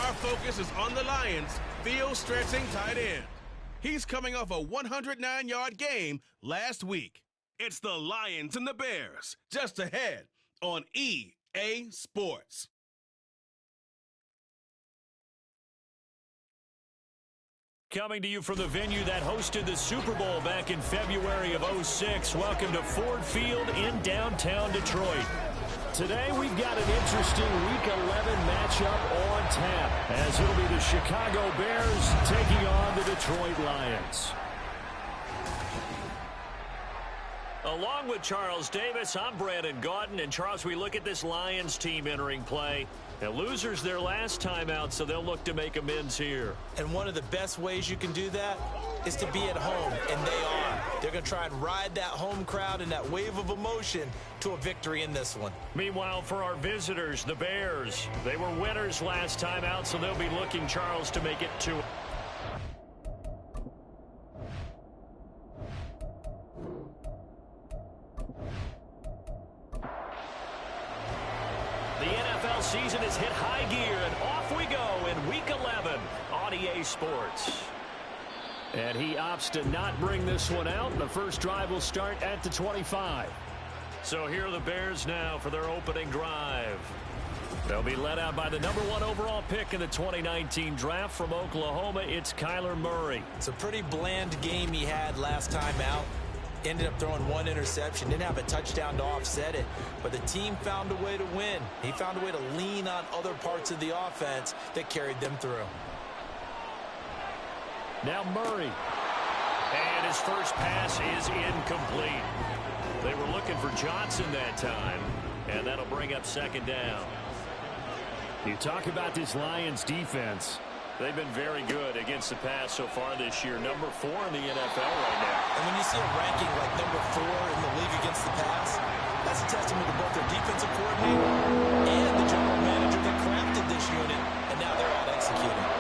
Our focus is on the Lions' field-stretching tight end. He's coming off a 109-yard game last week. It's the Lions and the Bears, just ahead on EA Sports. Coming to you from the venue that hosted the Super Bowl back in February of '06. Welcome to Ford Field in downtown Detroit. Today we've got an interesting Week 11 matchup on tap, as it'll be the Chicago Bears taking on the Detroit Lions. Along with Charles Davis, I'm Brandon Gaudin. And Charles, we look at this Lions team entering play. Now, losers their last time out, so they'll look to make amends here. And one of the best ways you can do that is to be at home, and they are. They're going to try and ride that home crowd and that wave of emotion to a victory in this one. Meanwhile, for our visitors, the Bears, they were winners last time out, so they'll be looking, Charles, to make it 2. The NFL season has hit high gear, and off we go in Week 11 on EA Sports. And he opts to not bring this one out. The first drive will start at the 25. So here are the Bears now for their opening drive. They'll be led out by the #1 overall pick in the 2019 draft from Oklahoma. It's Kyler Murray. It's a pretty bland game he had last time out. Ended up throwing 1 interception. Didn't have a touchdown to offset it. But the team found a way to win. He found a way to lean on other parts of the offense that carried them through. Now Murray. And his first pass is incomplete. They were looking for Johnson that time. And that'll bring up second down. You talk about this Lions defense. They've been very good against the pass so far this year. #4 in the NFL right now. And when you see a ranking like #4 in the league against the pass, that's a testament to both their defensive coordinator and the general manager that crafted this unit, and now they're out executing.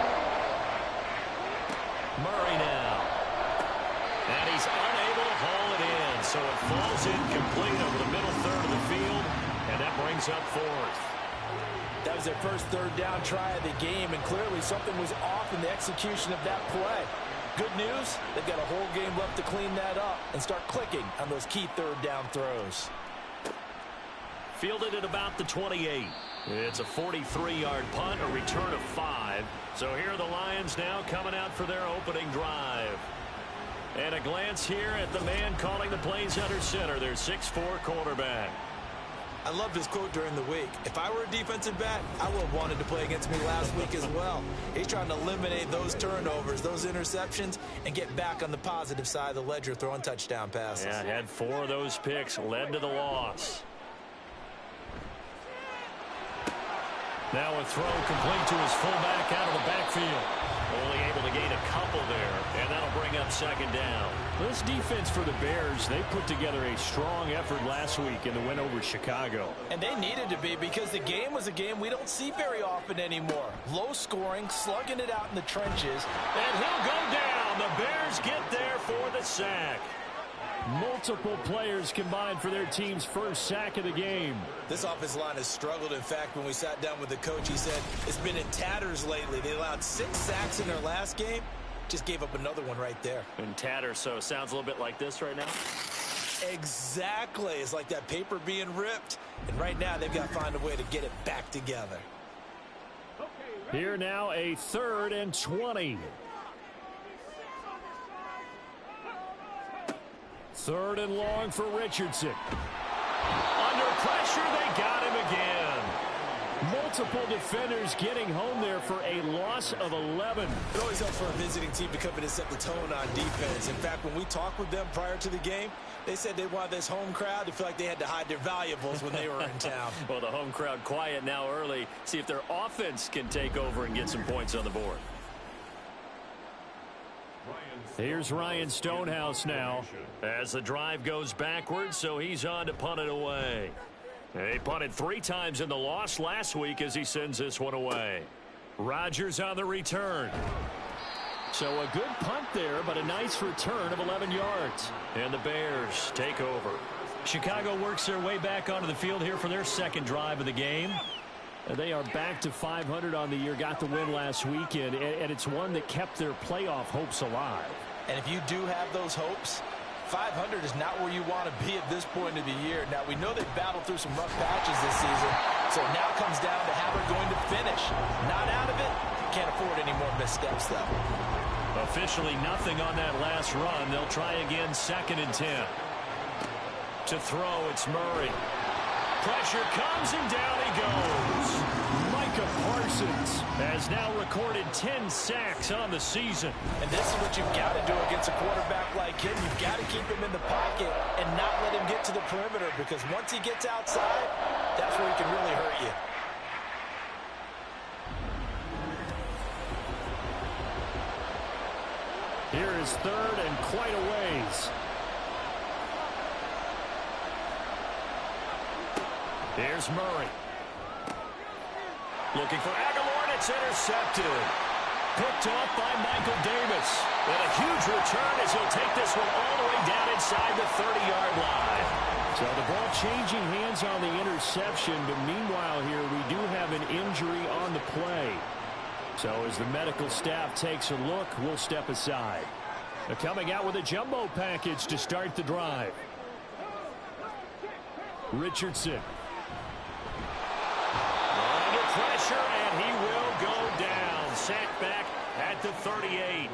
Murray now. And he's unable to haul it in, so it falls incomplete over the middle third of the field, and that brings up 4th. That was their first third down try of the game, and clearly something was off in the execution of that play. Good news, they've got a whole game left to clean that up and start clicking on those key third down throws. Fielded at about the 28. It's a 43-yard punt, a return of 5. So here are the Lions now coming out for their opening drive. And a glance here at the man calling the plays under center, their 6'4" quarterback. I loved his quote during the week. If I were a defensive back, I would have wanted to play against me last week as well. He's trying to eliminate those turnovers, those interceptions, and get back on the positive side of the ledger throwing touchdown passes. Yeah, had 4 of those picks, led to the loss. Now a throw complete to his fullback out of the backfield. Only able to gain a couple there, and that'll bring up second down. This defense for the Bears, they put together a strong effort last week in the win over Chicago. And they needed to be, because the game was a game we don't see very often anymore. Low scoring, slugging it out in the trenches. And he'll go down. The Bears get there for the sack. Multiple players combined for their team's first sack of the game. This offensive line has struggled. In fact, when we sat down with the coach, he said it's been in tatters lately. They allowed 6 sacks in their last game. Just gave up another one right there. In tatters, so it sounds a little bit like this right now. Exactly. It's like that paper being ripped. And right now, they've got to find a way to get it back together. Here now, a 3rd and 20. 3rd and long for Richardson. Under pressure, they got him again. Multiple defenders getting home there for a loss of 11. It always helps for a visiting team to come in and set the tone on defense. In fact, when we talked with them prior to the game, they said they wanted this home crowd to feel like they had to hide their valuables when they were in town. Well, the home crowd quiet now early. See if their offense can take over and get some points on the board. Here's Ryan Stonehouse now as the drive goes backwards, so he's on to punt it away. He punted 3 times in the loss last week as he sends this one away. Rodgers on the return. So a good punt there, but a nice return of 11 yards. And the Bears take over. Chicago works their way back onto the field here for their second drive of the game. And they are back to 500 on the year, got the win last weekend, and it's one that kept their playoff hopes alive. And if you do have those hopes, 500 is not where you want to be at this point of the year. Now, we know they've battled through some rough patches this season, so it now comes down to how they're going to finish. Not out of it. Can't afford any more missteps, though. Officially nothing on that last run. They'll try again, 2nd and 10. To throw, it's Murray. Pressure comes, and down he goes. Micah Parsons has now recorded 10 sacks on the season. And this is what you've got to do against a quarterback like him. You've got to keep him in the pocket and not let him get to the perimeter, because once he gets outside, that's where he can really hurt you. Here is 3rd and quite a ways. Here's Murray. Looking for Aguilar, and it's intercepted. Picked off by Michael Davis. And a huge return as he'll take this one all the way down inside the 30-yard line. So the ball changing hands on the interception, but meanwhile here we do have an injury on the play. So as the medical staff takes a look, we'll step aside. They're coming out with a jumbo package to start the drive. Richardson. Under pressure, and he will go down. Sacked back at the 38.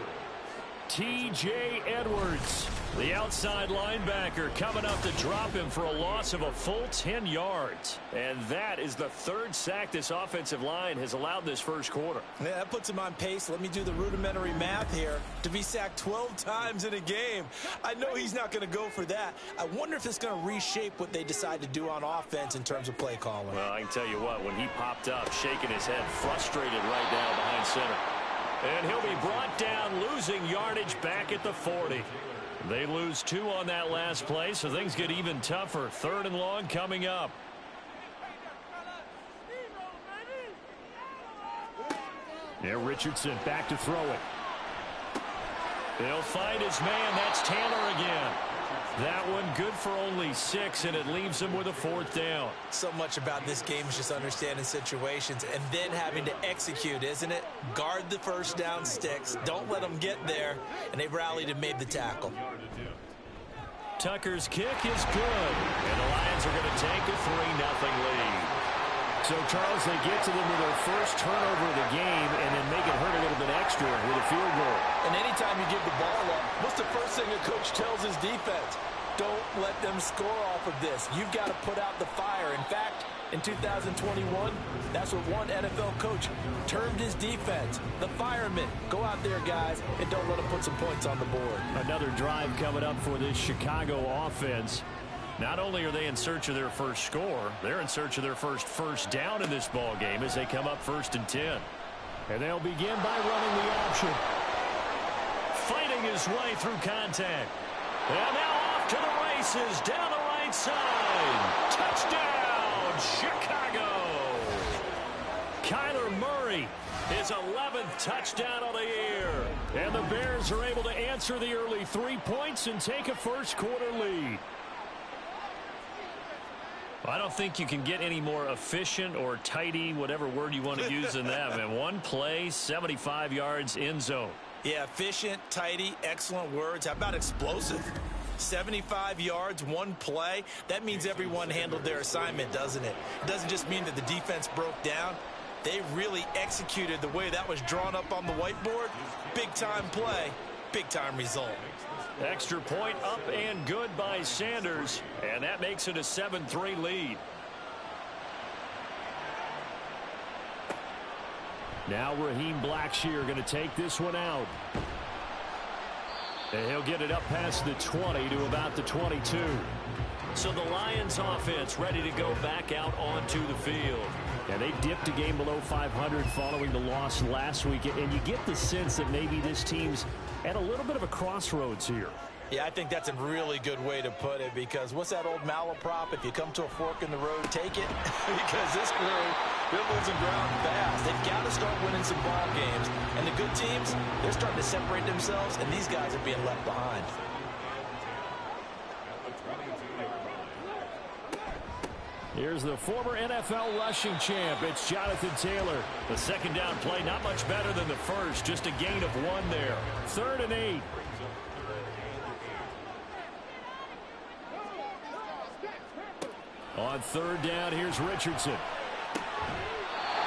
T.J. Edwards, the outside linebacker, coming up to drop him for a loss of a full 10 yards. And that is the 3rd sack this offensive line has allowed this first quarter. Yeah, that puts him on pace. Let me do the rudimentary math here. To be sacked 12 times in a game. I know he's not going to go for that. I wonder if it's going to reshape what they decide to do on offense in terms of play calling. Well, I can tell you what, when he popped up, shaking his head, frustrated right now behind center. And he'll be brought down, losing yardage back at the 40. They lose 2 on that last play, so things get even tougher. 3rd and long coming up. Yeah, Richardson back to throw it. He'll find his man. That's Tanner again. That one good for only 6, and it leaves him with a 4th down. So much about this game is just understanding situations and then having to execute, isn't it? Guard the first down sticks. Don't let them get there. And they rallied and made the tackle. Tucker's kick is good. And the Lions are going to take a 3-0 lead. So, Charles, they get to them with their first turnover of the game and then make it hurt a little bit extra with a field goal. And anytime you give the ball up, what's the first thing a coach tells his defense? Don't let them score off of this. You've got to put out the fire. In fact, in 2021, that's what one NFL coach termed his defense. The firemen. Go out there, guys, and don't let them put some points on the board. Another drive coming up for this Chicago offense. Not only are they in search of their first score, they're in search of their first down in this ball game as they come up 1st and 10. And they'll begin by running the option. Fighting his way through contact. And now off to the races down the right side. Touchdown, Chicago. Kyler Murray, his 11th touchdown of the year. And the Bears are able to answer the early 3 points and take a first quarter lead. I don't think you can get any more efficient or tidy, whatever word you want to use in that, man. One play, 75 yards, end zone. Yeah, efficient, tidy, excellent words. How about explosive? 75 yards, one play. That means everyone handled their assignment, doesn't it? It doesn't just mean that the defense broke down. They really executed the way that was drawn up on the whiteboard. Big-time play, big-time result. Extra point up and good by Sanders, and that makes it a 7-3 lead. Now Raheem Blackshear going to take this one out. And he'll get it up past the 20 to about the 22. So the Lions offense ready to go back out onto the field. And they dipped a game below 500 following the loss last week. And you get the sense that maybe this team's at a little bit of a crossroads here. Yeah, I think that's a really good way to put it, because what's that old malaprop? If you come to a fork in the road, take it. Because this crew, they're losing ground fast. They've got to start winning some ball games. And the good teams, they're starting to separate themselves, and these guys are being left behind. Here's the former NFL rushing champ. It's Jonathan Taylor. The second down play, not much better than the first. Just a gain of 1 there. 3rd and 8. On 3rd down, here's Richardson.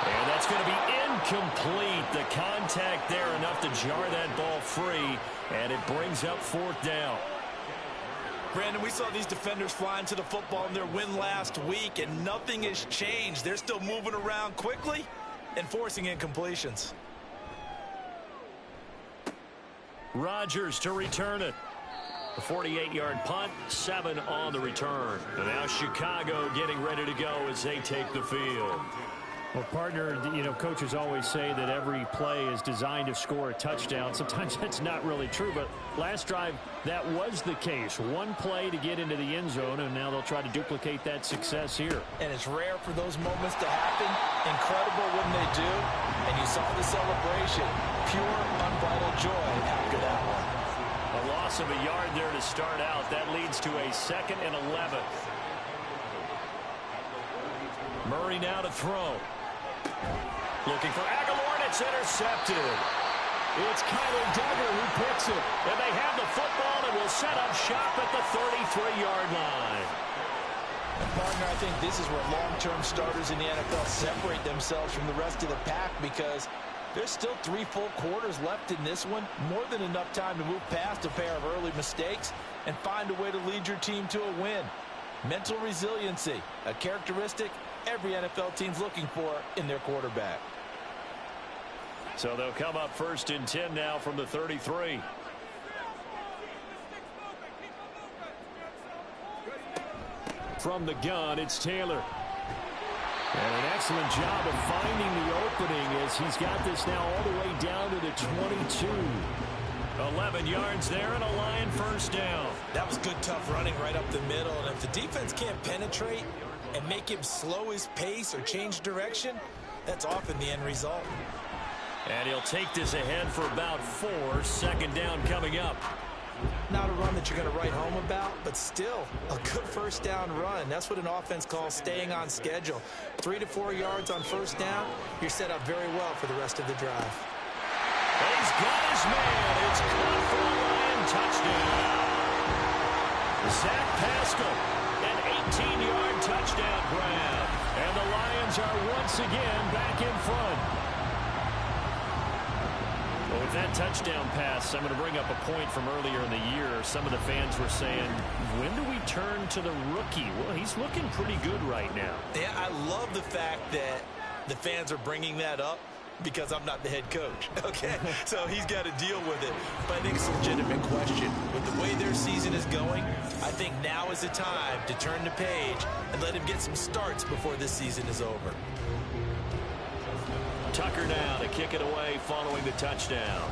And that's going to be incomplete. The contact there enough to jar that ball free. And it brings up 4th down. Brandon, we saw these defenders flying to the football in their win last week, and nothing has changed. They're still moving around quickly and forcing incompletions. Rodgers to return it. A 48-yard punt, 7 on the return. And now Chicago getting ready to go as they take the field. Well, partner, you know, coaches always say that every play is designed to score a touchdown. Sometimes that's not really true, but last drive, that was the case. 1 play to get into the end zone, and now they'll try to duplicate that success here. And it's rare for those moments to happen. Incredible when they do. And you saw the celebration. Pure, unbridled joy after that one. A loss of a yard there to start out. That leads to a 2nd and 11. Murray now to throw. Looking for Aguilar, and it's intercepted. It's Kyler Duggar who picks it. And they have the football and will set up shop at the 33-yard line. And partner, I think this is where long-term starters in the NFL separate themselves from the rest of the pack, because there's still 3 full quarters left in this one. More than enough time to move past a pair of early mistakes and find a way to lead your team to a win. Mental resiliency, a characteristic every NFL team's looking for in their quarterback. So they'll come up 1st and 10 now from the 33. From the gun, it's Taylor. And an excellent job of finding the opening as he's got this now all the way down to the 22. 11 yards there and a Lion 1st down. That was good, tough running right up the middle. And if the defense can't penetrate and make him slow his pace or change direction, that's often the end result. And he'll take this ahead for about 4. 2nd down coming up. Not a run that you're going to write home about, but still a good 1st down run. That's what an offense calls staying on schedule. 3 to 4 yards on 1st down, you're set up very well for the rest of the drive. He's got his man. It's caught for a Lion touchdown. Zach Pascal, an 18-yard touchdown grab. And the Lions are once again back in front. Well, with that touchdown pass, I'm going to bring up a point from earlier in the year. Some of the fans were saying, when do we turn to the rookie? Well, he's looking pretty good right now. Yeah, I love the fact that the fans are bringing that up, because I'm not the head coach, okay? So he's got to deal with it. But I think it's a legitimate question. With the way their season is going, I think now is the time to turn the page and let him get some starts before this season is over. Tucker now to kick it away following the touchdown.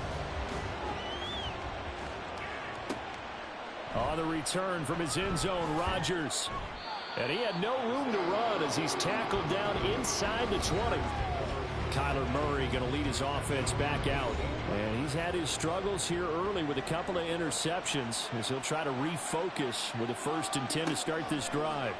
On the return from his end zone, Rodgers. And he had no room to run as he's tackled down inside the 20. Kyler Murray going to lead his offense back out. And he's had his struggles here early with a couple of interceptions as he'll try to refocus with a 1st and 10 to start this drive.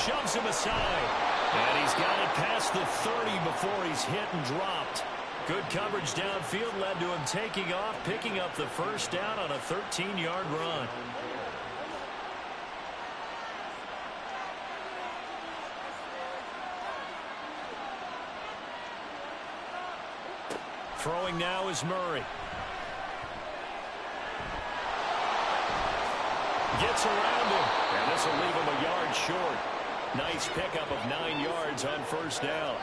Shoves him aside. And he's got it past the 30 before he's hit and dropped. Good coverage downfield led to him taking off, picking up the 1st down on a 13-yard run. Throwing now is Murray. Gets around him. And this will leave him a yard short. Nice pickup of 9 yards on 1st down.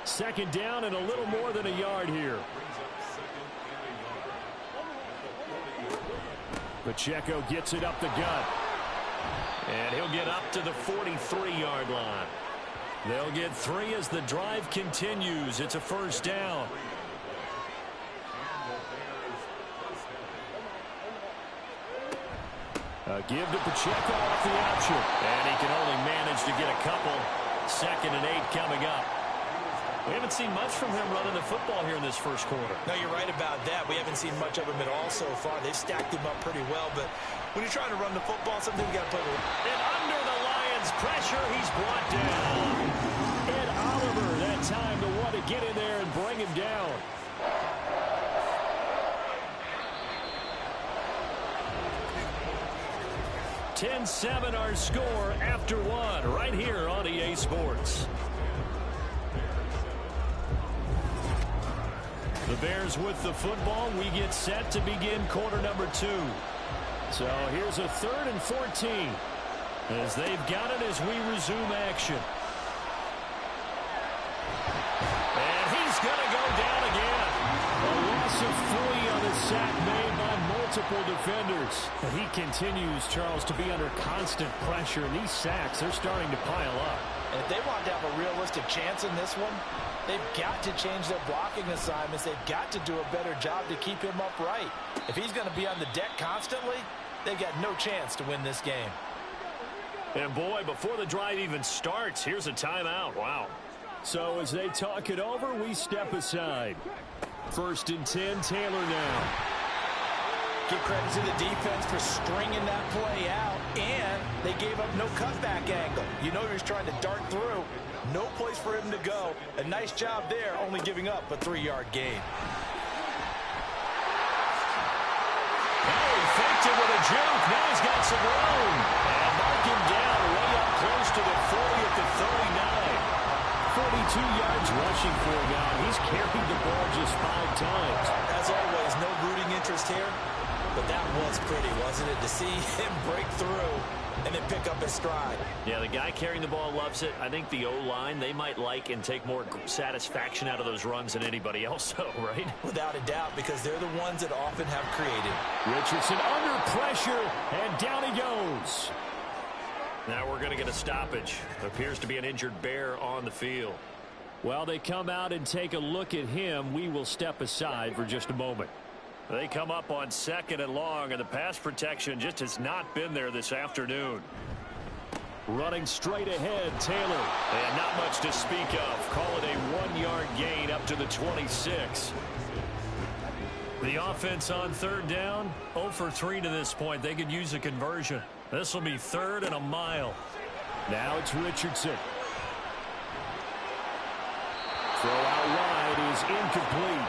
2nd down and a little more than a yard here. Pacheco gets it up the gut. And he'll get up to the 43-yard line. They'll get 3 as the drive continues. It's a 1st down. Give to Pacheco off the option. And he can only manage to get a couple. 2nd and 8 coming up. We haven't seen much from him running the football here in this 1st quarter. No, you're right about that. We haven't seen much of him at all so far. They've stacked him up pretty well, but When you're trying to run the football, something you got to put it. And under the Lions' pressure, he's brought down. And Oliver, that time to want to get in there and bring him down. (10-7) our score after one, right here on EA Sports. The Bears with the football. We get set to begin quarter number 2. So here's a 3rd and 14 as they've got it as we resume action. And he's going to go down again. A loss of 3 on the sack made by multiple defenders. And he continues, Charles, to be under constant pressure. And these sacks, they're starting to pile up. And if they want to have a realistic chance in this one, they've got to change their blocking assignments. They've got to do a better job to keep him upright. If he's going to be on the deck constantly, they've got no chance to win this game. And boy, before the drive even starts, here's a timeout. Wow. So as they talk it over, we step aside. 1st and 10, Taylor now. Give credit to the defense for stringing that play out, and they gave up no cutback angle. You know he was trying to dart through. No place for him to go. A nice job there, only giving up a 3-yard gain. Oh, he faked it with a juke. Now he's got some room. And mark him down way up close to the 40 at the 39. 42 yards rushing for a guy. He's carried the ball just 5 times. As always, no rooting interest here. But that was pretty, wasn't it? To see him break through and then pick up his stride. Yeah, the guy carrying the ball loves it. I think the O-line, they might like and take more satisfaction out of those runs than anybody else, though, right? Without a doubt, because they're the ones that often have created. Richardson under pressure, and down he goes. Now we're going to get a stoppage. Appears to be an injured Bear on the field. Well, they come out and take a look at him. We will step aside for just a moment. They come up on 2nd and long, and the pass protection just has not been there this afternoon. Running straight ahead, Taylor. And not much to speak of. Call it a 1-yard gain up to the 26. The offense on 3rd down, 0 for 3 to this point. They could use a conversion. This will be 3rd and a mile. Now it's Richardson. Throw out wide is incomplete.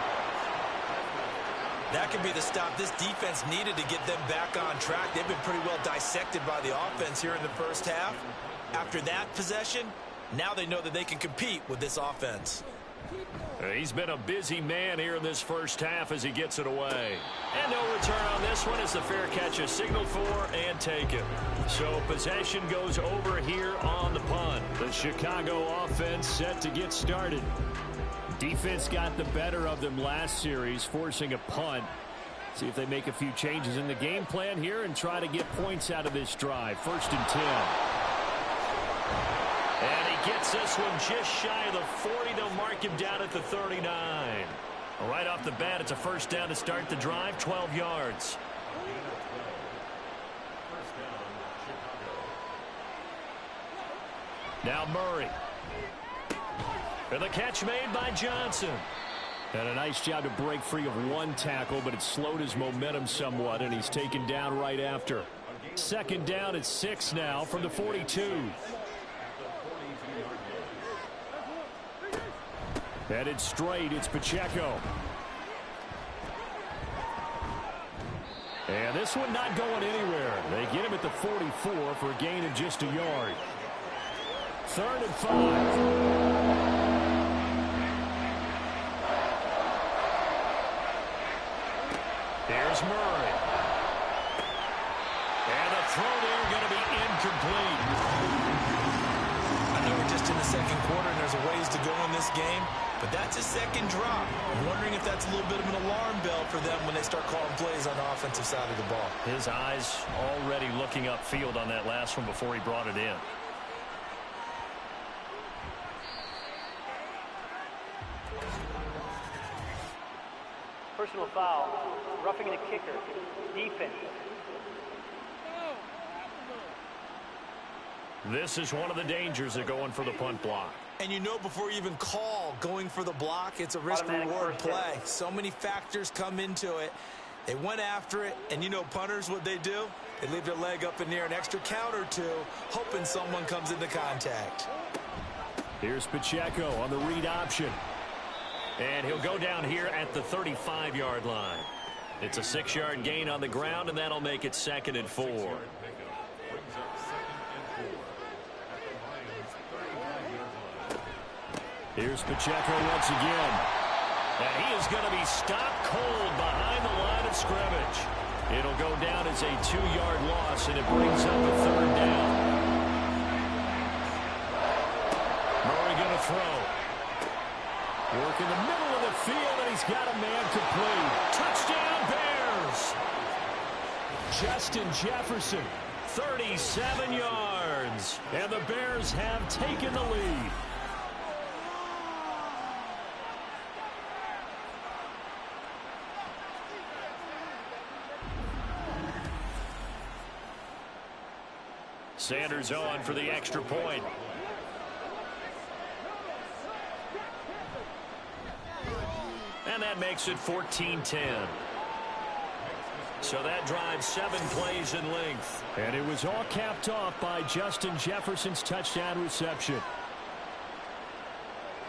That could be the stop this defense needed to get them back on track. They've been pretty well dissected by the offense here in the first half. After that possession, now they know that they can compete with this offense. He's been a busy man here in this first half as he gets it away. And no return on this one as the fair catch is signaled for and taken. So possession goes over here on the punt. The Chicago offense set to get started. Defense got the better of them last series, forcing a punt. See if they make a few changes in the game plan here and try to get points out of this drive. 1st and 10. And he gets this one just shy of the 40 to mark him down at the 39. Right off the bat, it's a 1st down to start the drive, 12 yards. Now Murray. And the catch made by Johnson. And a nice job to break free of one tackle, but it slowed his momentum somewhat, and he's taken down right after. 2nd down at 6 now from the 42. Headed straight, it's Pacheco. And this one not going anywhere. They get him at the 44 for a gain of just a yard. 3rd and 5. Here's Murray. And the throw there going to be incomplete. I know we're just in the 2nd quarter and there's a ways to go in this game, but that's a 2nd drop. I'm wondering if that's a little bit of an alarm bell for them when they start calling plays on the offensive side of the ball. His eyes already looking upfield on that last one before he brought it in. Personal foul, roughing the kicker, defense. This is one of the dangers of going for the punt block. And you know before you even call going for the block, it's a risk-reward play. So many factors come into it. They went after it, and you know punters, what they do? They leave their leg up in the air, an extra count or two, hoping someone comes into contact. Here's Pacheco on the read option. And he'll go down here at the 35-yard line. It's a 6-yard gain on the ground, and that'll make it 2nd and 4. Here's Pacheco once again. And he is going to be stopped cold behind the line of scrimmage. It'll go down as a 2-yard loss, and it brings up a 3rd down. Murray going to throw. Work in the middle of the field, and he's got a man complete. Touchdown, Bears! Justin Jefferson, 37 yards. And the Bears have taken the lead. Sanders on for the extra point. And that makes it 14-10. So that drives 7 plays in length. And it was all capped off by Justin Jefferson's touchdown reception.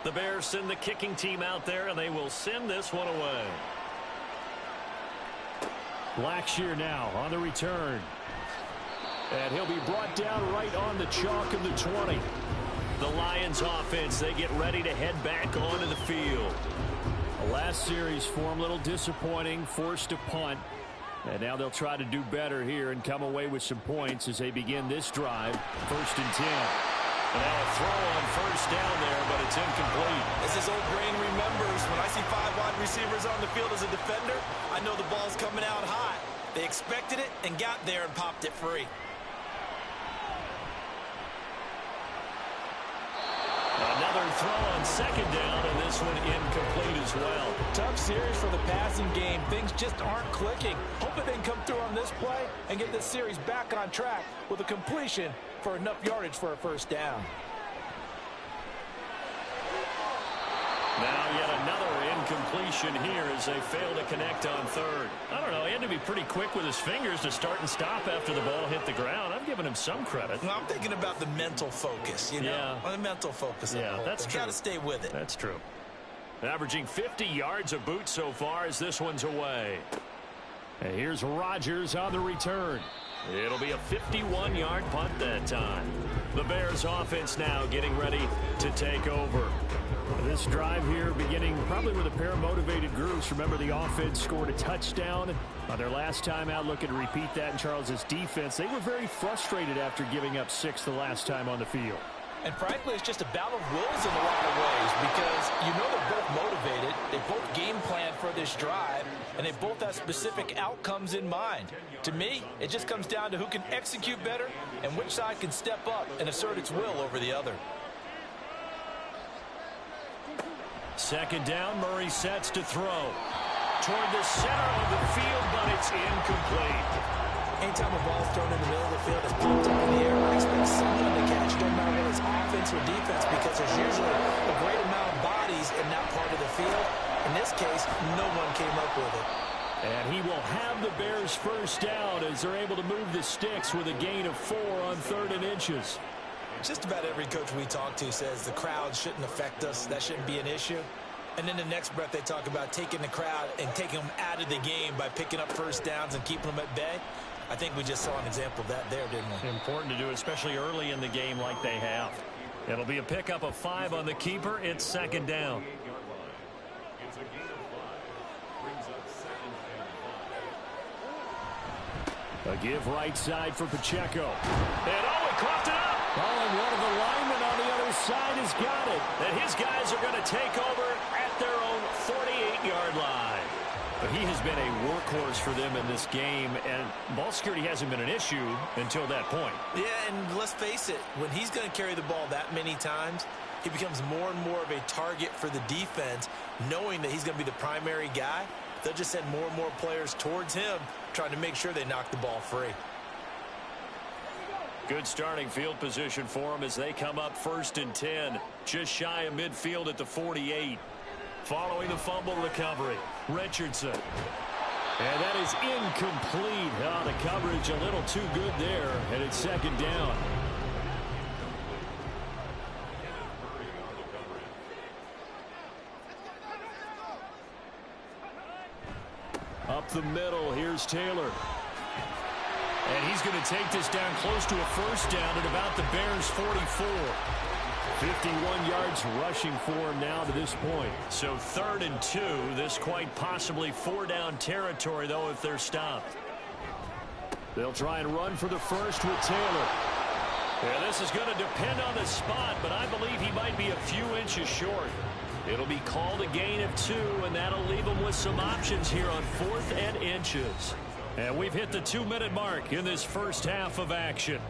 The Bears send the kicking team out there, and they will send this one away. Blackshear now on the return. And he'll be brought down right on the chalk of the 20. The Lions offense, they get ready to head back onto the field. The last series for him, a little disappointing, forced a punt. And now they'll try to do better here and come away with some points as they begin this drive. 1st and 10. And now a throw on 1st down there, but it's incomplete. As his old brain remembers, when I see 5 wide receivers on the field as a defender, I know the ball's coming out high. They expected it and got there and popped it free. Another throw on 2nd down, and this one incomplete as well. Tough series for the passing game. Things just aren't clicking. Hoping they can come through on this play and get this series back on track with a completion for enough yardage for a 1st down. Now yet another incompletion here as they fail to connect on 3rd. I don't know, he had to be pretty quick with his fingers to start and stop after the ball hit the ground. I'm giving him some credit. Well, I'm thinking about the mental focus, you know? Yeah. The mental focus. Yeah, that's true. Got to stay with it. That's true. Averaging 50 yards a boot so far as this one's away. And here's Rodgers on the return. It'll be a 51-yard punt that time. The Bears offense now getting ready to take over. This drive here beginning probably with a pair of motivated groups. Remember, the offense scored a touchdown on their last time out. Looking to repeat that in Charles's defense. They were very frustrated after giving up 6 the last time on the field. And frankly, it's just a battle of wills in a lot of ways because you know they're both motivated. They both game plan for this drive, and they both have specific outcomes in mind. To me, it just comes down to who can execute better and which side can step up and assert its will over the other. 2nd down, Murray sets to throw. Toward the center of the field, but it's incomplete. Anytime a ball is thrown in the middle of the field, it's pumped up in the air, I expect someone to catch it, no matter whether it's offense or defense, because there's usually a great amount of bodies in that part of the field. In this case, no one came up with it. And he will have the Bears 1st down as they're able to move the sticks with a gain of 4 on 3rd and inches. Just about every coach we talk to says the crowd shouldn't affect us. That shouldn't be an issue. And then the next breath they talk about taking the crowd and taking them out of the game by picking up 1st downs and keeping them at bay. I think we just saw an example of that there, didn't we? Important to do, especially early in the game like they have. It'll be a pickup of 5 on the keeper. It's 2nd down. A give right side for Pacheco. And he coughed it up. Oh, and one of the linemen on the other side has got it. And his guys are going to take over at their own 48-yard line. But he has been a workhorse for them in this game, and ball security hasn't been an issue until that point. Yeah, and let's face it, when he's going to carry the ball that many times, he becomes more and more of a target for the defense, knowing that he's going to be the primary guy. They'll just send more and more players towards him, trying to make sure they knock the ball free. Good starting field position for them as they come up 1st and 10, just shy of midfield at the 48. Following the fumble recovery, Richardson. And that is incomplete. Oh, the coverage a little too good there, and it's second down. Up the middle, here's Taylor. And he's going to take this down close to a first down at about the Bears' 44. 51 yards rushing for him now to this point. So 3rd and 2. This quite possibly 4-down territory, though, if they're stopped. They'll try and run for the first with Taylor. Yeah, this is going to depend on the spot, but I believe he might be a few inches short. It'll be called a gain of 2, and that'll leave him with some options here on 4th and inches. And we've hit the 2-minute mark in this first half of action.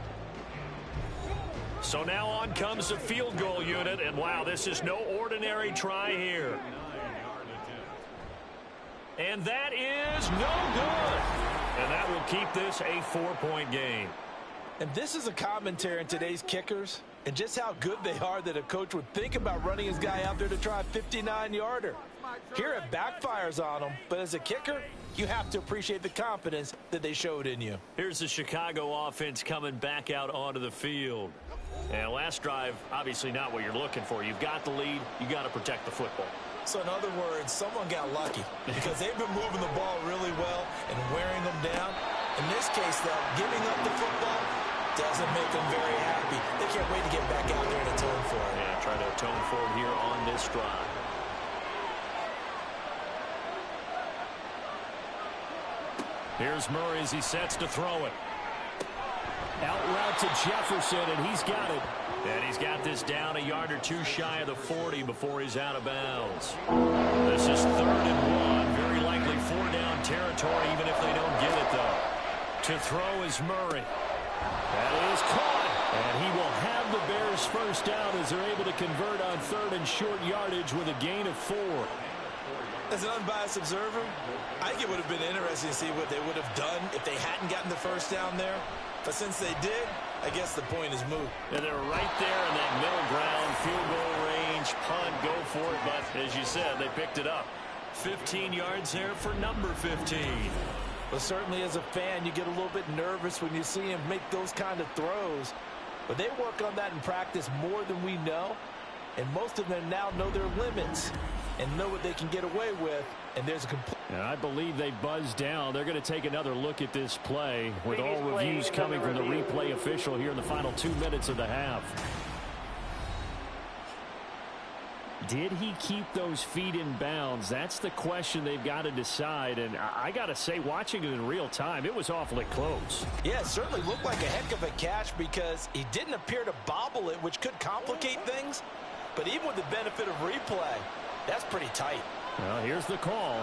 So now on comes the field goal unit, and wow, this is no ordinary try here. And that is no good. And that will keep this a 4-point game. And this is a commentary on today's kickers and just how good they are that a coach would think about running his guy out there to try a 59-yarder. Here it backfires on him, but as a kicker, you have to appreciate the confidence that they showed in you. Here's the Chicago offense coming back out onto the field. And last drive, obviously not what you're looking for. You've got the lead. You got to protect the football. So in other words, someone got lucky because they've been moving the ball really well and wearing them down. In this case, though, giving up the football doesn't make them very happy. They can't wait to get back out there and atone for it. Yeah, try to atone for it here on this drive. Here's Murray as he sets to throw it. Out route to Jefferson, and he's got it. And he's got this down a yard or two shy of the 40 before he's out of bounds. This is 3rd and 1. Very likely 4-down territory, even if they don't get it, though. To throw is Murray. That is caught. And he will have the Bears first down as they're able to convert on 3rd and short yardage with a gain of 4. As an unbiased observer, I think it would have been interesting to see what they would have done if they hadn't gotten the first down there. But since they did, I guess the point is moot. And they're right there in that middle ground, field goal range, punt, go for it. But as you said, they picked it up. 15 yards there for number 15. Well, certainly as a fan, you get a little bit nervous when you see him make those kind of throws. But they work on that in practice more than we know. And most of them now know their limits and know what they can get away with. And there's a complete... And I believe they buzzed down. They're going to take another look at this play with all reviews coming from the replay official here in the final 2 minutes of the half. Did he keep those feet in bounds? That's the question they've got to decide. And I got to say, watching it in real time, it was awfully close. Yeah, it certainly looked like a heck of a catch because he didn't appear to bobble it, which could complicate things. But even with the benefit of replay, that's pretty tight. Well, here's the call.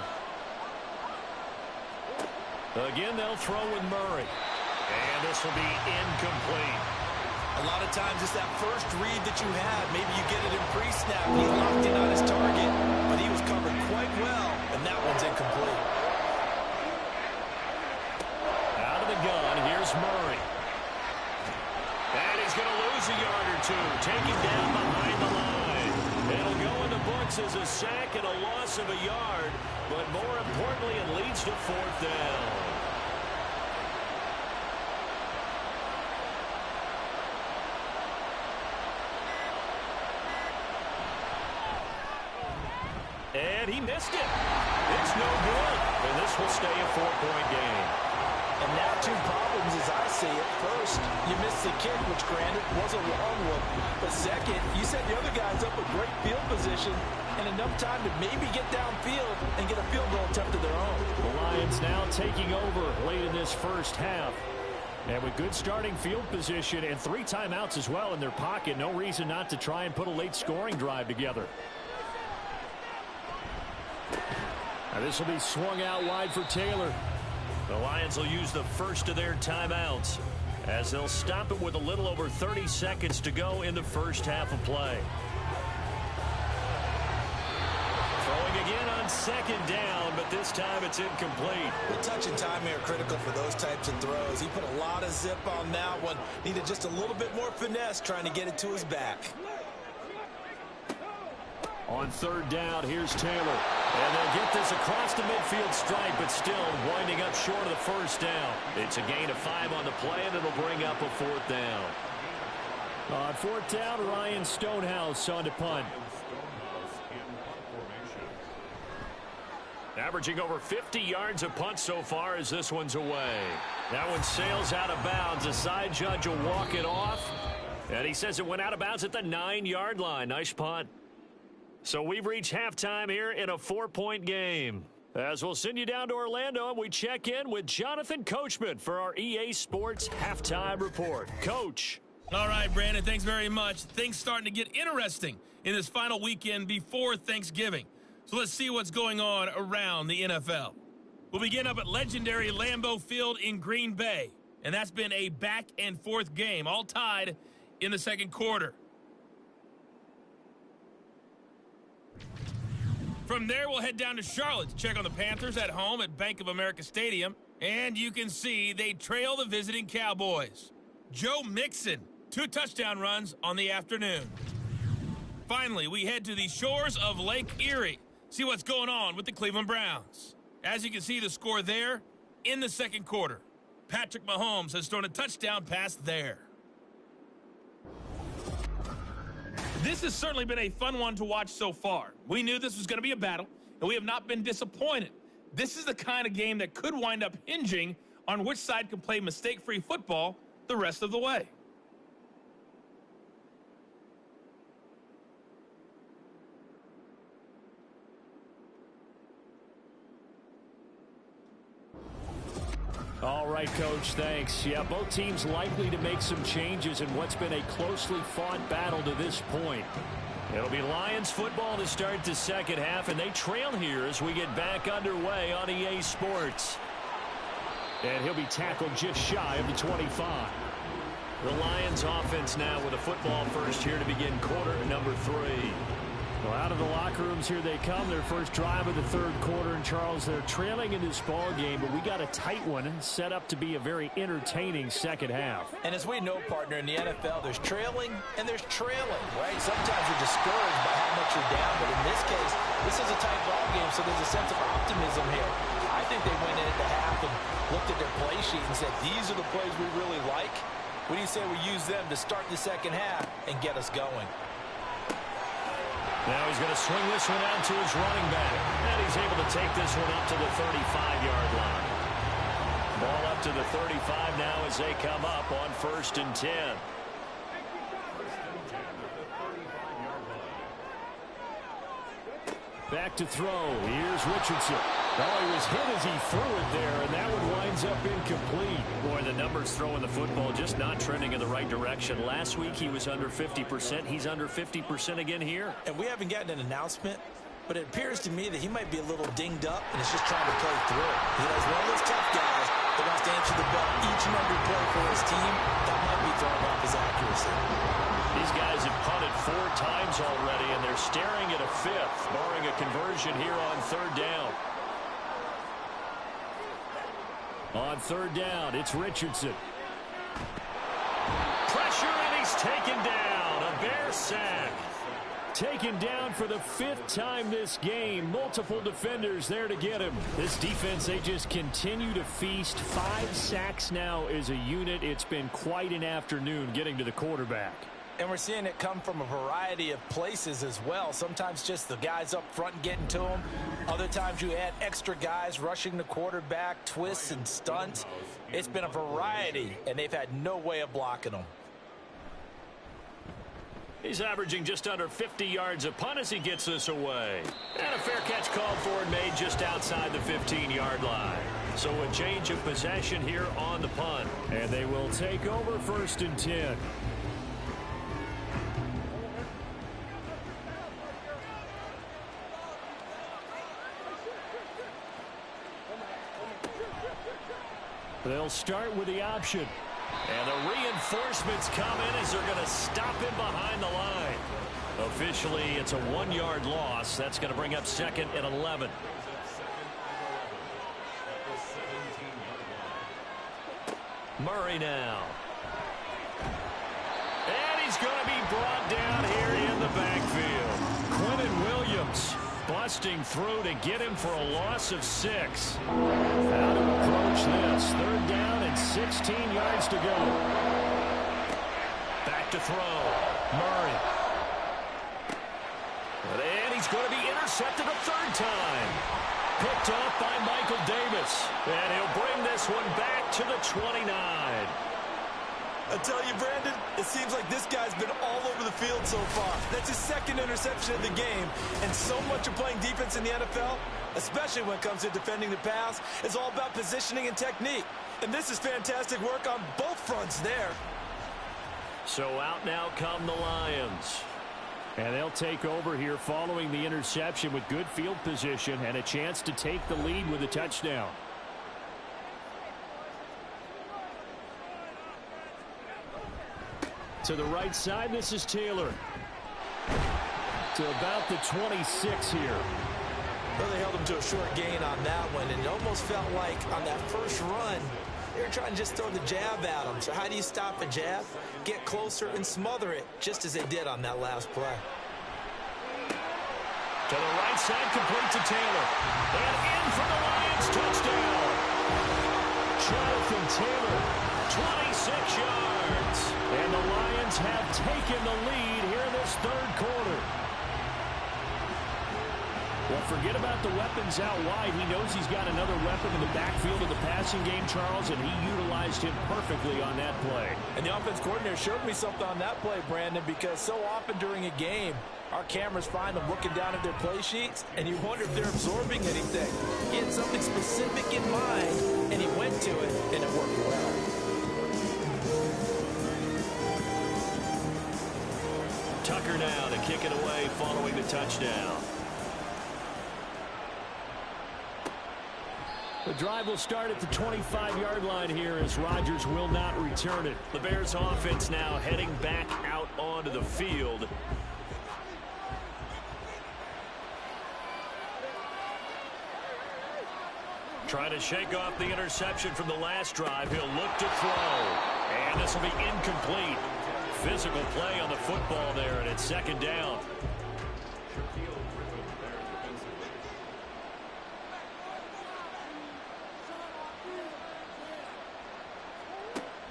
Again, they'll throw with Murray. And this will be incomplete. A lot of times it's that first read that you have. Maybe you get it in pre-snap and he locked in on his target, but he was covered quite well, and that one's incomplete. Out of the gun, here's Murray. And he's going to lose a yard or two. Taken down behind the line. It'll go in the books as a sack and a loss of a yard, but more importantly, it leads to 4th down. And he missed it. It's no good. And this will stay a 4-point game. And now 2 problems as I see it. First, you missed the kick, which granted was a long one. But second, you set the other guys up with great field position and enough time to maybe get downfield and get a field goal attempt of their own. The Lions now taking over late in this first half. And with good starting field position and 3 timeouts as well in their pocket, no reason not to try and put a late scoring drive together. Now this will be swung out wide for Taylor. The Lions will use the first of their timeouts as they'll stop it with a little over 30 seconds to go in the first half of play. Throwing again on 2nd down, but this time it's incomplete. The touch and timing are critical for those types of throws. He put a lot of zip on that one. Needed just a little bit more finesse trying to get it to his back. On 3rd down, here's Taylor. And they'll get this across the midfield stripe, but still winding up short of the first down. It's a gain of 5 on the play, and it'll bring up a 4th down. On 4th down, Ryan Stonehouse on to punt. Averaging over 50 yards a punt so far as this one's away. That one sails out of bounds. The side judge will walk it off. And he says it went out of bounds at the 9-yard line. Nice punt. So we've reached halftime here in a 4-point game. As we'll send you down to Orlando, and we check in with Jonathan Coachman for our EA Sports Halftime Report. Coach. All right, Brandon, thanks very much. Things starting to get interesting in this final weekend before Thanksgiving. So let's see what's going on around the NFL. We'll begin up at legendary Lambeau Field in Green Bay. And that's been a back-and-forth game, all tied in the second quarter. From there, we'll head down to Charlotte to check on the Panthers at home at Bank of America Stadium. And you can see they trail the visiting Cowboys. Joe Mixon, 2 touchdown runs on the afternoon. Finally, we head to the shores of Lake Erie. See what's going on with the Cleveland Browns. As you can see the score there in the second quarter. Patrick Mahomes has thrown a touchdown pass there. This has certainly been a fun one to watch so far. We knew this was going to be a battle, and we have not been disappointed. This is the kind of game that could wind up hinging on which side can play mistake-free football the rest of the way. All right, Coach, thanks. Yeah, both teams likely to make some changes in what's been a closely fought battle to this point. It'll be Lions football to start the second half, and they trail here as we get back underway on EA Sports. And he'll be tackled just shy of the 25. The Lions offense now with a football first here to begin quarter number 3. Well, out of the locker rooms here they come. Their first drive of the third quarter. And, Charles, they're trailing in this ball game, but we got a tight one set up to be a very entertaining second half. And as we know, partner, in the NFL, there's trailing and there's trailing, right? Sometimes you're discouraged by how much you're down, but in this case, this is a tight ball game, so there's a sense of optimism here. I think they went in at the half and looked at their play sheet and said, these are the plays we really like. What do you say we use them to start the second half and get us going? Now he's going to swing this one out to his running back. And he's able to take this one up to the 35-yard line. Ball up to the 35 now as they come up on 1st and 10. Back to throw. Here's Richardson. Oh, he was hit as he threw it there, and that one winds up incomplete. Boy, the numbers throwing the football just not trending in the right direction. Last week he was under 50%. He's under 50% again here. And we haven't gotten an announcement, but it appears to me that he might be a little dinged up and is just trying to play through. He's one of those tough guys that wants to answer the bell each and every play for his team. That might be throwing off his accuracy. These guys have punted 4 times already, and they're staring at a 5th, barring a conversion here on 3rd down. On 3rd down, it's Richardson. Pressure, and he's taken down. A Bear sack. Taken down for the 5th time this game. Multiple defenders there to get him. This defense, they just continue to feast. 5 sacks now as a unit. It's been quite an afternoon getting to the quarterback. And we're seeing it come from a variety of places as well. Sometimes just the guys up front getting to him. Other times you add extra guys rushing the quarterback, twists and stunts. It's been a variety, and they've had no way of blocking them. He's averaging just under 50 yards a punt as he gets this away. And a fair catch called for and made just outside the 15-yard line. So a change of possession here on the punt. And they will take over 1st and 10. They'll start with the option. And the reinforcements come in as they're going to stop him behind the line. Officially, it's a 1-yard loss. That's going to bring up 2nd and 11. Murray now. And he's going to be brought down here in the backfield. Quentin Williams busting through to get him for a loss of 6. How to approach this? 3rd down and 16 yards to go. Back to throw. Murray. And he's going to be intercepted a 3rd time. Picked off by Michael Davis. And he'll bring this one back to the 29. I tell you, Brandon, it seems like this guy's been all over the field so far. That's his 2nd interception of the game. And so much of playing defense in the NFL, especially when it comes to defending the pass, is all about positioning and technique. And this is fantastic work on both fronts there. So out now come the Lions. And they'll take over here following the interception with good field position and a chance to take the lead with a touchdown. To the right side, this is Taylor. To about the 26 here. Well, they held him to a short gain on that one, and it almost felt like on that first run, they were trying to just throw the jab at him. So how do you stop a jab? Get closer and smother it, just as they did on that last play. To the right side, complete to Taylor. And in for the Lions, touchdown. Jonathan Taylor, 26 yards. And the Lions have taken the lead here in this 3rd quarter. Well, forget about the weapons out wide. He knows he's got another weapon in the backfield of the passing game, Charles, and he utilized him perfectly on that play. And the offense coordinator showed me something on that play, Brandon, because so often during a game, our cameras find them looking down at their play sheets, and you wonder if they're absorbing anything. He had something specific in mind, and he went to it, and it worked well. Tucker now to kick it away following the touchdown. The drive will start at the 25-yard line here as Rodgers will not return it. The Bears offense now heading back out onto the field. Trying to shake off the interception from the last drive. He'll look to throw. And this will be incomplete. Physical play on the football there, and it's 2nd down.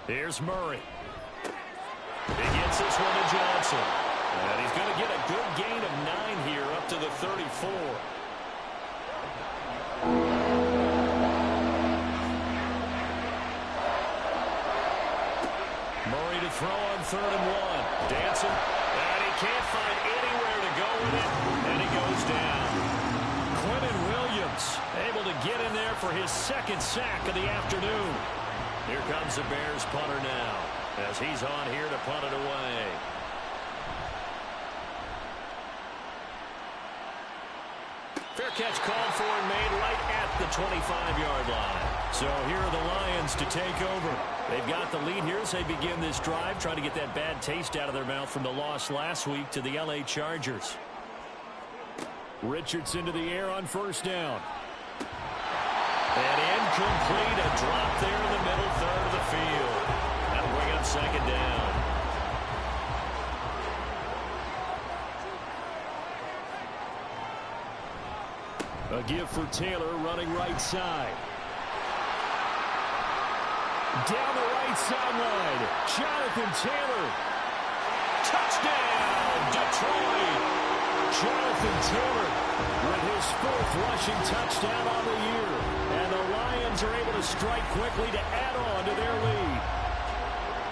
Here's Murray. He gets this one to Johnson. And he's going to get a good gain of 9 here up to the 34. Murray to throw on 3rd and 1. Dancing. And he can't find anywhere to go with it. And he goes down. Quentin Williams able to get in there for his 2nd sack of the afternoon. Here comes the Bears punter now as he's on here to punt it away. Fair catch called for and made right at the 25-yard line. So here are the Lions to take over. They've got the lead here as they begin this drive, trying to get that bad taste out of their mouth from the loss last week to the L.A. Chargers. Richardson to the air on 1st down. And incomplete, a drop there in the middle 3rd of the field. That'll bring up 2nd down. A give for Taylor running right side. Down the right sideline, Jonathan Taylor. Touchdown, Detroit. Jonathan Taylor with his 4th rushing touchdown on the year. And the Lions are able to strike quickly to add on to their lead.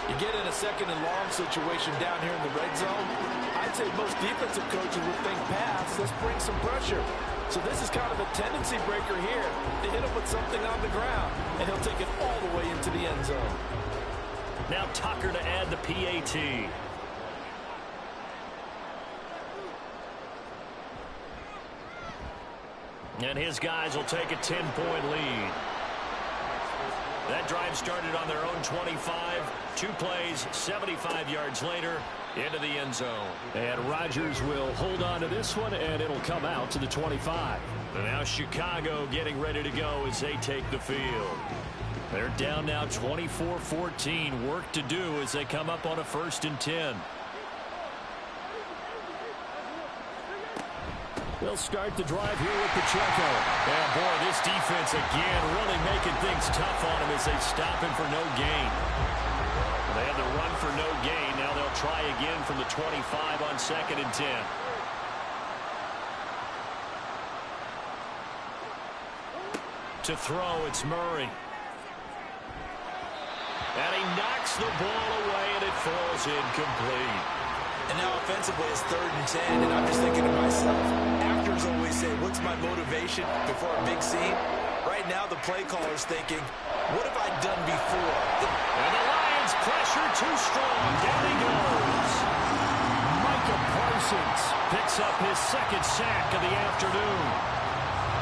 You get in a 2nd and long situation down here in the red zone, I'd say most defensive coaches would think pass, let's bring some pressure. So this is kind of a tendency breaker here to hit him with something on the ground, and he'll take it all the way into the end zone. Now Tucker to add the PAT. And his guys will take a 10-point lead. That drive started on their own 25. 2 plays, 75 yards later, into the end zone. And Rodgers will hold on to this one, and it'll come out to the 25. And now Chicago getting ready to go as they take the field. They're down now 24-14. Work to do as they come up on a 1st and 10. They'll start the drive here with Pacheco. And, boy, this defense again really making things tough on him as they stop him for no gain. They had the run for no gain. Now they'll try again from the 25 on 2nd and 10. To throw, it's Murray. And he knocks the ball away, and it falls incomplete. And now offensively it's 3rd and 10, and I'm just thinking to myself, actors always say, what's my motivation before a big scene? Right now the play caller's thinking, what have I done before? And the Lions pressure too strong. Down he goes. Micah Parsons picks up his 2nd sack of the afternoon.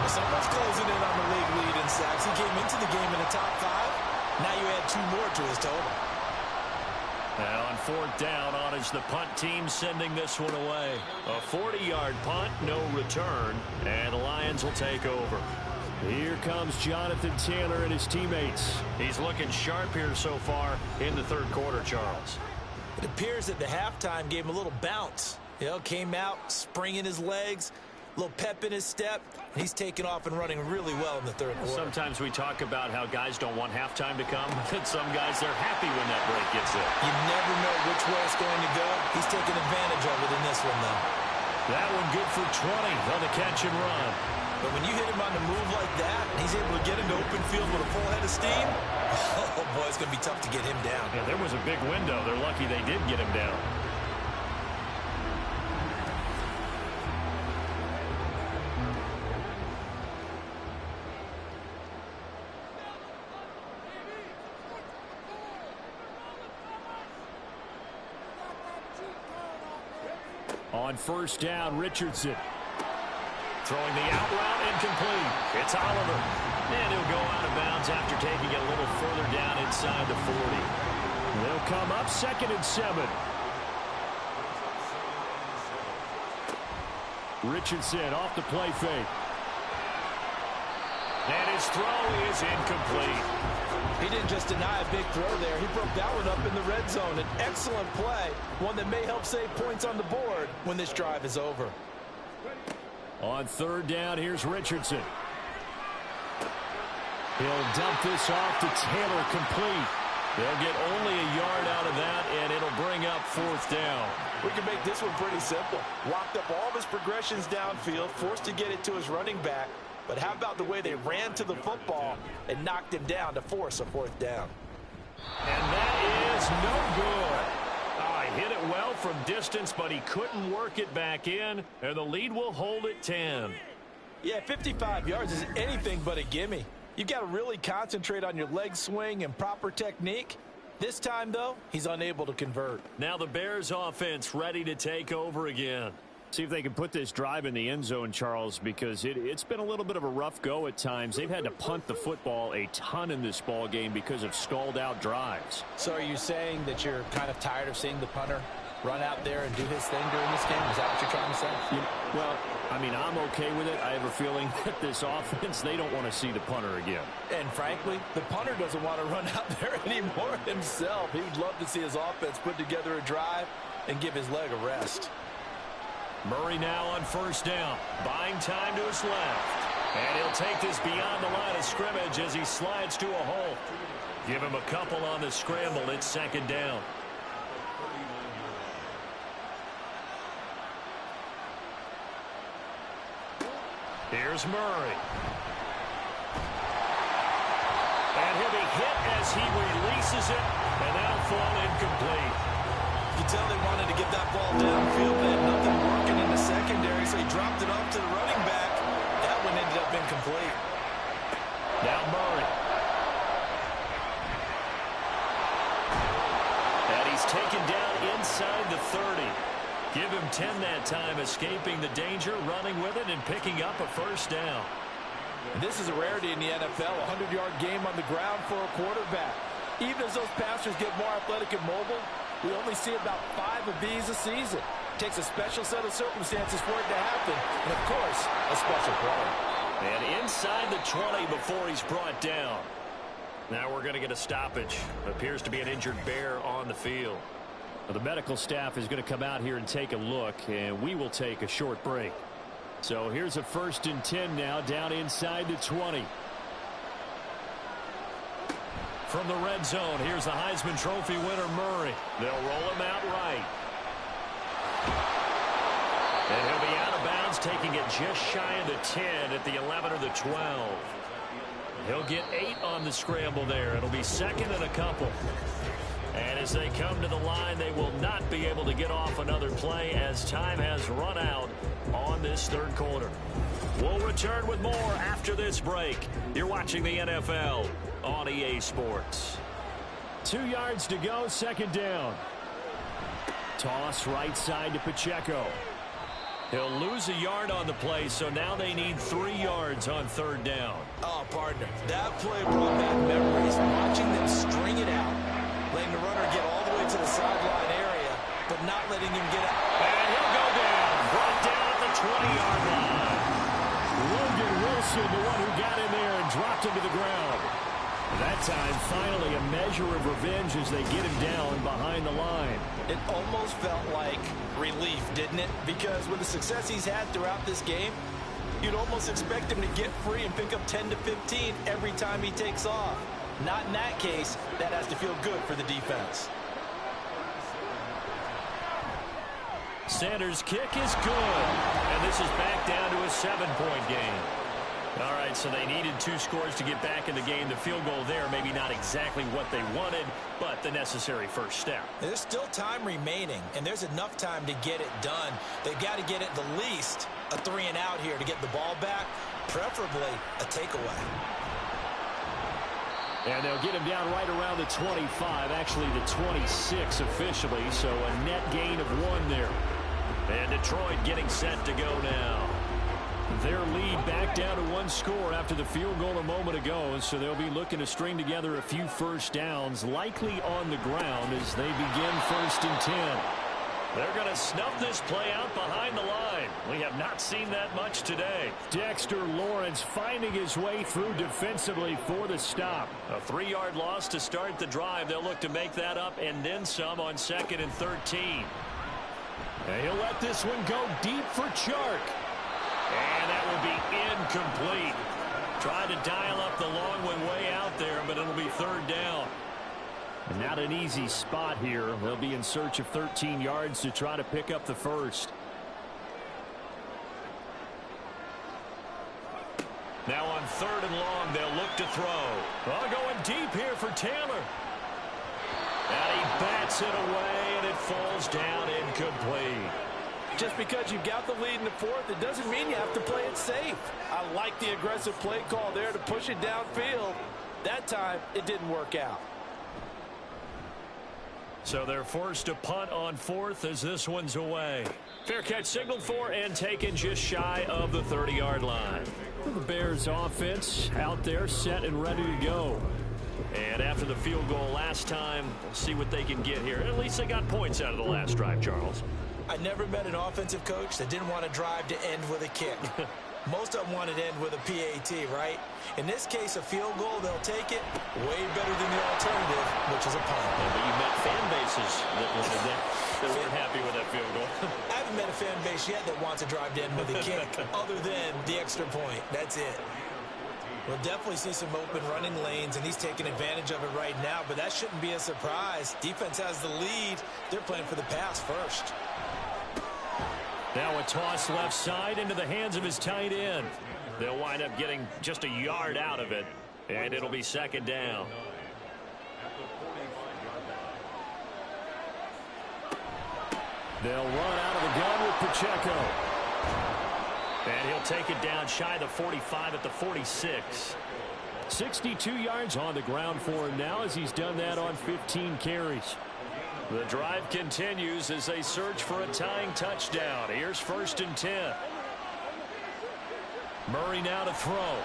Someone's closing in on the league lead in sacks. He came into the game in the top 5. Now you add 2 more to his total. Now on 4th down, on is the punt team sending this one away. A 40-yard punt, no return, and the Lions will take over. Here comes Jonathan Taylor and his teammates. He's looking sharp here so far in the 3rd quarter, Charles. It appears that the halftime gave him a little bounce. Came out, springing his legs, a little pep in his step, and he's taking off and running really well in the 3rd quarter. Sometimes we talk about how guys don't want halftime to come, and some guys, they're happy when that break gets in. You never know which way it's going to go. He's taking advantage of it in this one, though. That one good for 20 on the catch and run. But when you hit him on the move like that, and he's able to get into open field with a full head of steam, oh, boy, it's going to be tough to get him down. Yeah, there was a big window. They're lucky they did get him down. On 1st down, Richardson. Throwing the out route, incomplete. It's Oliver. And he'll go out of bounds after taking it a little further down inside the 40. They'll come up 2nd and 7. Richardson off the play fake. And his throw is incomplete. He didn't just deny a big throw there. He broke that one up in the red zone. An excellent play, one that may help save points on the board when this drive is over. On 3rd down, here's Richardson. He'll dump this off to Taylor, complete. They'll get only a yard out of that, and it'll bring up 4th down. We can make this one pretty simple. Locked up all of his progressions downfield, forced to get it to his running back. But how about the way they ran to the football and knocked him down to force a 4th down? And that is no good. He hit it well from distance, but he couldn't work it back in, and the lead will hold at 10. Yeah, 55 yards is anything but a gimme. You've got to really concentrate on your leg swing and proper technique. This time, though, he's unable to convert. Now the Bears offense ready to take over again. See if they can put this drive in the end zone, Charles, because it's been a little bit of a rough go at times. They've had to punt the football a ton in this ball game because of stalled out drives. So are you saying that you're kind of tired of seeing the punter run out there and do his thing during this game? Is that what you're trying to say? Well, I mean, I'm okay with it. I have a feeling that this offense, they don't want to see the punter again. And frankly, the punter doesn't want to run out there anymore himself. He would love to see his offense put together a drive and give his leg a rest. Murray now on 1st down, buying time to his left. And he'll take this beyond the line of scrimmage as he slides to a halt. Give him a couple on the scramble. It's 2nd down. Here's Murray. And he'll be hit as he releases it, and that'll fall incomplete. You can tell they wanted to get that ball downfield. They had nothing working in the secondary, so he dropped it off to the running back. That one ended up incomplete. Now Murray. And he's taken down inside the 30. Give him 10 that time, escaping the danger, running with it, and picking up a 1st down. And this is a rarity in the NFL, a 100-yard game on the ground for a quarterback. Even as those passers get more athletic and mobile, we only see about 5 of these a season. It takes a special set of circumstances for it to happen, and of course, a special play. And inside the 20 before he's brought down. Now we're going to get a stoppage. Appears to be an injured Bear on the field. Well, the medical staff is going to come out here and take a look, and we will take a short break. So here's a 1st and 10 now, down inside the 20. From the red zone, here's the Heisman Trophy winner, Murray. They'll roll him out right. And he'll be out of bounds, taking it just shy of the 10 at the 11 or the 12. He'll get 8 on the scramble there. It'll be 2nd and a couple. And as they come to the line, they will not be able to get off another play as time has run out on this 3rd quarter. We'll return with more after this break. You're watching the NFL on EA Sports. 2 yards to go, 2nd down. Toss right side to Pacheco. He'll lose a yard on the play, so now they need 3 yards on 3rd down. Oh, partner, that play brought back memories. Watching them string it out, letting the runner get all the way to the sideline area, but not letting him get out. And he'll go down, brought down at the 20-yard line. Logan Wilson, the one who got in there and dropped him to the ground. That time, finally, a measure of revenge as they get him down behind the line. It almost felt like relief, didn't it? Because with the success he's had throughout this game, you'd almost expect him to get free and pick up 10 to 15 every time he takes off. Not in that case. That has to feel good for the defense. Sanders' kick is good. And this is back down to a 7-point game. All right, so they needed 2 scores to get back in the game. The field goal there, maybe not exactly what they wanted, but the necessary first step. There's still time remaining, and there's enough time to get it done. They've got to get it the least a 3 and out here to get the ball back, preferably a takeaway. And they'll get him down right around the 25, actually the 26 officially, so a net gain of 1 there. And Detroit getting set to go now. Their lead back down to 1 score after the field goal a moment ago, so they'll be looking to string together a few first downs, likely on the ground as they begin 1st and 10. They're going to snuff this play out behind the line. We have not seen that much today. Dexter Lawrence finding his way through defensively for the stop. A 3-yard loss to start the drive. They'll look to make that up and then some on 2nd and 13. And he'll let this one go deep for Chark. And that will be incomplete. Tried to dial up the long one way out there, but it'll be 3rd down. And not an easy spot here. They'll be in search of 13 yards to try to pick up the first. Now on 3rd and long, they'll look to throw. Oh, going deep here for Taylor. And he bats it away, and it falls down incomplete. Just because you've got the lead in the 4th, it doesn't mean you have to play it safe. I like the aggressive play call there to push it downfield. That time, it didn't work out. So they're forced to punt on 4th as this one's away. Fair catch signaled for and taken just shy of the 30-yard line. The Bears offense out there set and ready to go. And after the field goal last time, we'll see what they can get here. At least they got points out of the last drive, Charles. I never met an offensive coach that didn't want to drive to end with a kick. Most of them want to end with a PAT, right? In this case, a field goal, they'll take it way better than the alternative, which is a punt. Yeah, but you met fan bases that weren't happy with that field goal. I haven't met a fan base yet that wants to drive to end with a kick other than the extra point. That's it. We'll definitely see some open running lanes, and he's taking advantage of it right now, but that shouldn't be a surprise. Defense has the lead. They're playing for the pass first. Now a toss left side into the hands of his tight end. They'll wind up getting just a yard out of it, and it'll be 2nd down. They'll run out of the gun with Pacheco. And he'll take it down shy of the 45 at the 46. 62 yards on the ground for him now as he's done that on 15 carries. The drive continues as they search for a tying touchdown. Here's 1st and 10. Murray now to throw.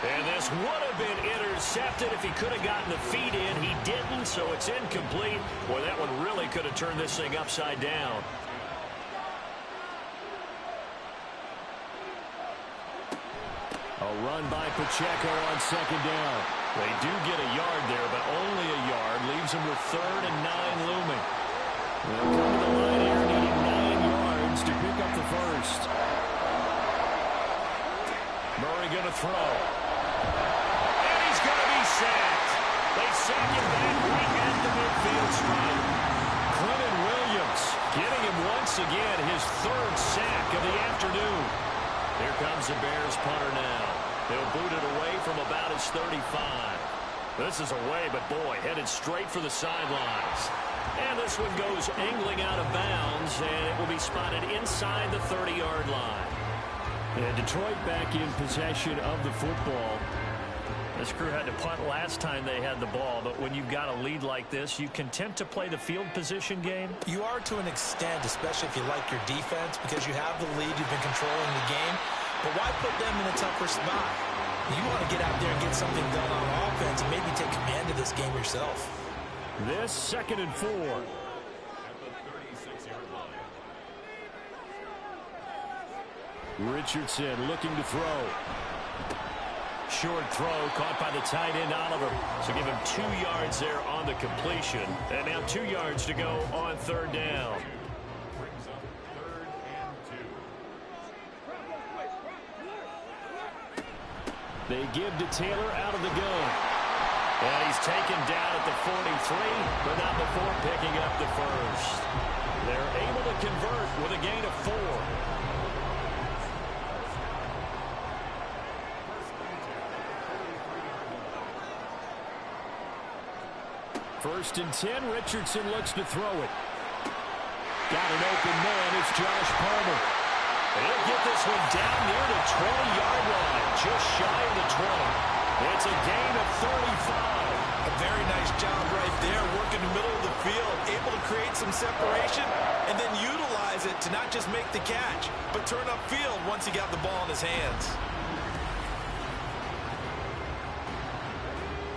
And this would have been intercepted if he could have gotten the feet in. He didn't, so it's incomplete. Boy, that one really could have turned this thing upside down. A run by Pacheco on 2nd down. They do get a yard there, but only a yard. Leaves them with 3rd and 9 looming. They'll come to the line here needing 9 yards to pick first. Murray going to throw. And he's going to be sacked. They sack him back right at the midfield stripe. Quentin Williams getting him once again, his third sack of the afternoon. Here comes the Bears punter now. They'll boot it away from about his 35. This is away, but boy, headed straight for the sidelines. And this one goes angling out of bounds, and it will be spotted inside the 30-yard line. And Detroit back in possession of the football. This crew had to punt last time they had the ball, but when you've got a lead like this, you content to play the field position game? You are to an extent, especially if you like your defense, because you have the lead, you've been controlling the game. But why put them in a tougher spot? You want to get out there and get something done on offense and maybe take command of this game yourself. This 2nd and 4. Richardson looking to throw. Short throw caught by the tight end Oliver. So give him 2 yards there on the completion. And now 2 yards to go on 3rd down. They give to Taylor out of the gun. And he's taken down at the 43, but not before picking up the first. They're able to convert with a gain of 4. 1st and 10, Richardson looks to throw it. Got an open man, it's Josh Palmer. He'll get this one down near the 20-yard line, just shy of the 20. It's a gain of 35. A very nice job right there, working the middle of the field, able to create some separation, and then utilize it to not just make the catch, but turn upfield once he got the ball in his hands.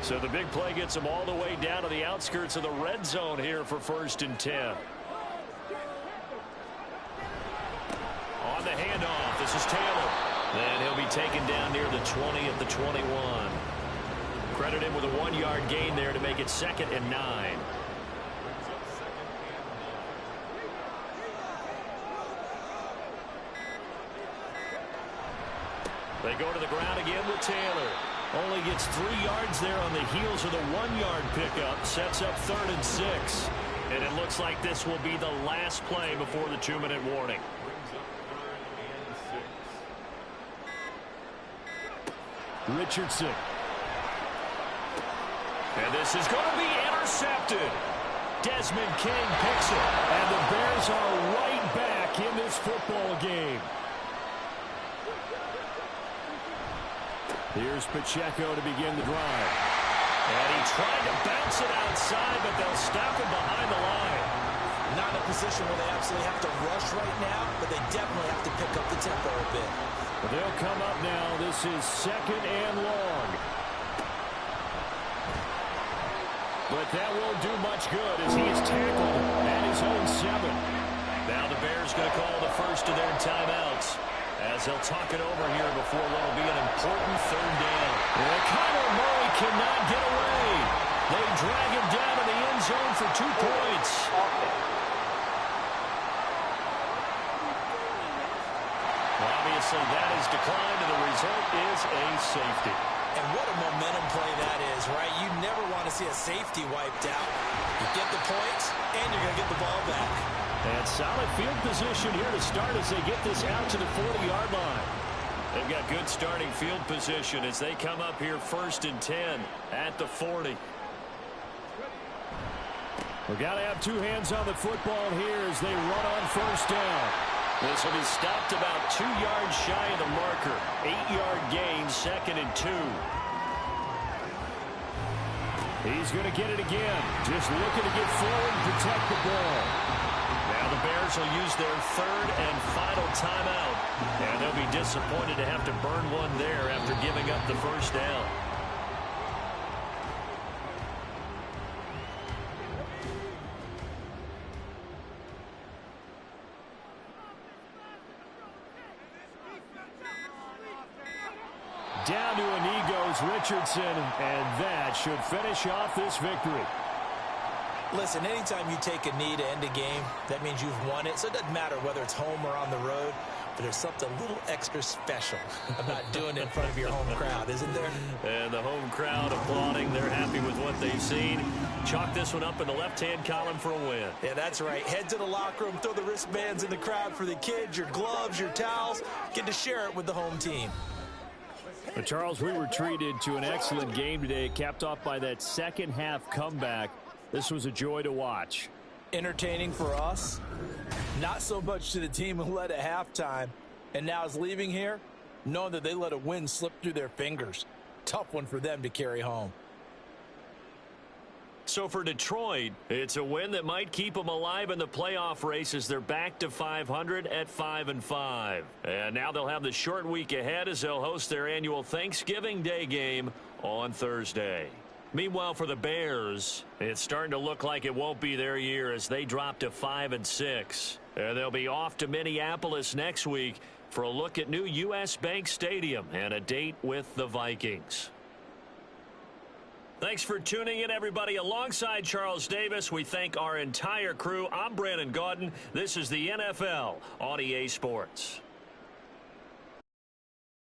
So the big play gets him all the way down to the outskirts of the red zone here for 1st and 10. On the handoff, this is Taylor. And he'll be taken down near the 20 at the 21. Credit him with a 1-yard gain there to make it 2nd and 9. They go to the ground again with Taylor. Only gets 3 yards there on the heels of the 1-yard pickup. Sets up 3rd and 6. And it looks like this will be the last play before the 2-minute warning. Richardson. And this is going to be intercepted. Desmond King picks it. And the Bears are right back in this football game. Here's Pacheco to begin the drive. And he tried to bounce it outside, but they'll stop him behind the line. Not in a position where they absolutely have to rush right now, but they definitely have to pick up the tempo a bit. They'll come up now. This is 2nd and long. But that won't do much good as he is tackled at his own 7. Now the Bears going to call the first of their timeouts, as they'll talk it over here before what will be an important 3rd down. And Kyler Murray cannot get away. They drag him down to the end zone for 2 points. Well, obviously, that is declined, and the result is a safety. And what a momentum play that is, right? You never want to see a safety wiped out. You get the points, and you're going to get the ball back. And solid field position here to start as they get this out to the 40-yard line. They've got good starting field position as they come up here 1st and 10 at the 40. We've got to have 2 hands on the football here as they run on 1st down. This will be stopped about 2 yards shy of the marker. 8-yard gain, 2nd and 2. He's going to get it again. Just looking to get forward and protect the ball. Now the Bears will use their 3rd and final timeout. And they'll be disappointed to have to burn one there after giving up the 1st down. Down to a knee goes Richardson, and that should finish off this victory. Listen, anytime you take a knee to end a game, that means you've won it. So it doesn't matter whether it's home or on the road, but there's something a little extra special about doing it in front of your home crowd, isn't there? And the home crowd applauding. They're happy with what they've seen. Chalk this one up in the left-hand column for a win. Yeah, that's right. Head to the locker room, throw the wristbands in the crowd for the kids, your gloves, your towels. Get to share it with the home team. But Charles, we were treated to an excellent game today, capped off by that second-half comeback. This was a joy to watch. Entertaining for us, not so much to the team who led at halftime and now is leaving here, knowing that they let a win slip through their fingers. Tough one for them to carry home. So for Detroit, it's a win that might keep them alive in the playoff race as they're back to 500 at 5-5. And now they'll have the short week ahead as they'll host their annual Thanksgiving Day game on Thursday. Meanwhile, for the Bears, it's starting to look like it won't be their year as they drop to 5-6. And they'll be off to Minneapolis next week for a look at new U.S. Bank Stadium and a date with the Vikings. Thanks for tuning in, everybody. Alongside Charles Davis, we thank our entire crew. I'm Brandon Gaudin. This is the NFL on EA Sports.